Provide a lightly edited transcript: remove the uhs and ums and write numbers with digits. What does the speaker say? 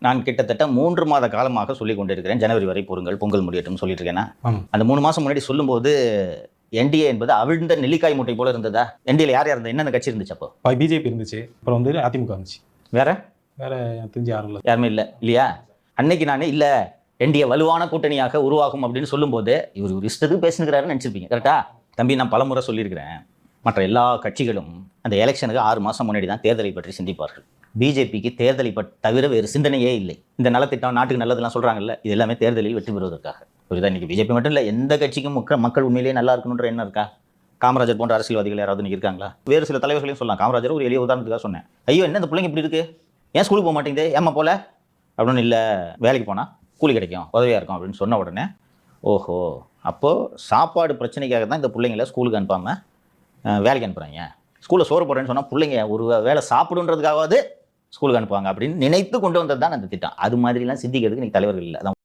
நான் கிட்டத்தட்ட 3 மாத காலமாக சொல்லிக் கொண்டிருக்கிறேன். ஜனவரி வரை பொறுங்கள், பொங்கல் முடியட்டும் சொல்லிட்டு இருக்கேன்னா, அந்த 3 மாசம் முன்னாடி சொல்லும்போது என்டிஏ என்பது அவிழ்ந்த நெல்லிக்காய் மூட்டை போல இருந்ததா? என்டிஏல யார் இருந்தா? என்னென்ன கட்சி இருந்துச்சு அப்போ? பிஜேபி இருந்துச்சு, அப்புறம் வந்து அதிமுக இருந்துச்சு. வேற வேற தெரிஞ்சு யாரும் இல்லை, யாருமே இல்லை இல்லையா? அன்னைக்கு நானே இல்லை என்டிஏ வலுவான கூட்டணியாக உருவாகும் அப்படின்னு சொல்லும்போது இவர் ஒரு இஷ்டத்துக்கு பேசுகிறாருன்னு நினச்சிருப்பீங்க. கரெக்டா? தம்பி, நான் பலமுறை சொல்லியிருக்கிறேன், மற்ற எல்லா கட்சிகளும் அந்த எலெக்ஷனுக்கு 6 மாதம் முன்னாடி தான் தேர்தலை பற்றி சிந்திப்பார்கள். பிஜேபிக்கு தேர்தலை தவிர வேறு சிந்தனையே இல்லை. இந்த நலத்திட்டம், நாட்டுக்கு நல்லதெல்லாம் சொல்கிறாங்கல்ல, இது எல்லாமே தேர்தலில் வெற்றி பெறுவதற்காக. புரியுதா? இன்றைக்கி பிஜேபி மட்டும் இல்லை, எந்த கட்சிக்கும் மக்கள் உண்மையிலேயே நல்லா இருக்கணுன்ற எண்ணம் இருக்கா? காமராஜர் போன்ற அரசியல்வாதிகள் யாராவது இன்றைக்கி இருக்காங்களா? வேறு சில தலைவர்களையும் சொல்லலாம். காமராஜர் ஒரு எளிய உதாரணத்துக்காக சொன்னேன். ஐயோ, என்ன இந்த பிள்ளைங்க இப்படி இருக்குது, ஏன் ஸ்கூலுக்கு போக மாட்டேங்குது, ஏமா போல அப்படின்னு. இல்லை, வேலைக்கு போனால் கூலி கிடைக்கும், உதவியாக இருக்கும் அப்படின்னு சொன்ன உடனே, ஓஹோ, அப்போது சாப்பாடு பிரச்சனைக்காக தான் இந்த பிள்ளைங்களை ஸ்கூலுக்கு அனுப்பாமல் வேலைக்கு அனுப்புகிறாங்க. ஸ்கூலில் சோறு போடுறேன்னு சொன்னால் பிள்ளைங்க ஒரு வேலை சாப்பிடுன்றதுக்காவது ஸ்கூலுக்கு அனுப்புவாங்க அப்படின்னு நினைத்து கொண்டு வந்தது தான் அந்த திட்டம். அது மாதிரிலாம் சிந்திக்கிறதுக்கு இன்றைக்கி தலைவர்கள் இல்லை. அதான்